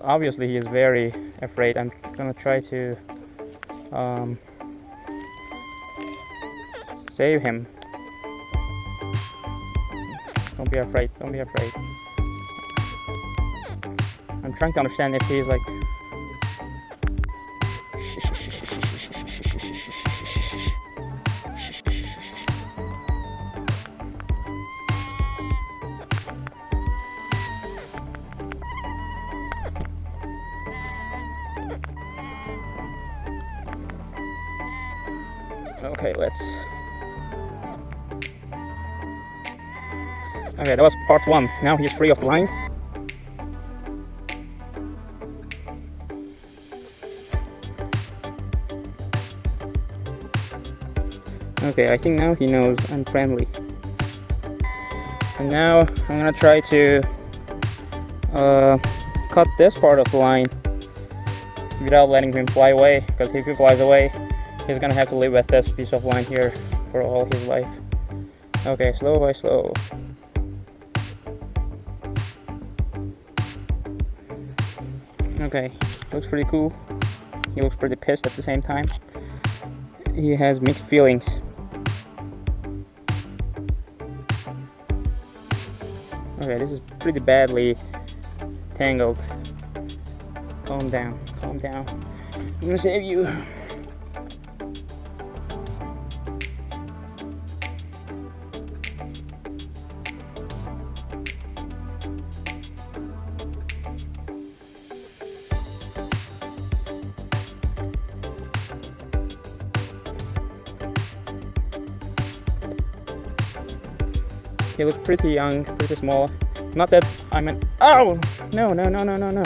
Obviously he is very afraid. I'm gonna try to save him. Don't be afraid, don't be afraid. I'm trying to understand if he's like... Okay, let's... Okay, that was part 1. Now he's free of the line. Okay, I think now he knows I'm friendly. And now I'm gonna try to cut this part of the line without letting him fly away, because if he flies away, he's gonna have to live with this piece of line here for all his life. Okay, slow by slow. Okay, looks pretty cool. He looks pretty pissed at the same time. He has mixed feelings. Okay, this is pretty badly tangled. Calm down, calm down. I'm gonna save you. He looks pretty young, pretty small. Not that I'm an... Oh! No, no, no, no, no, no.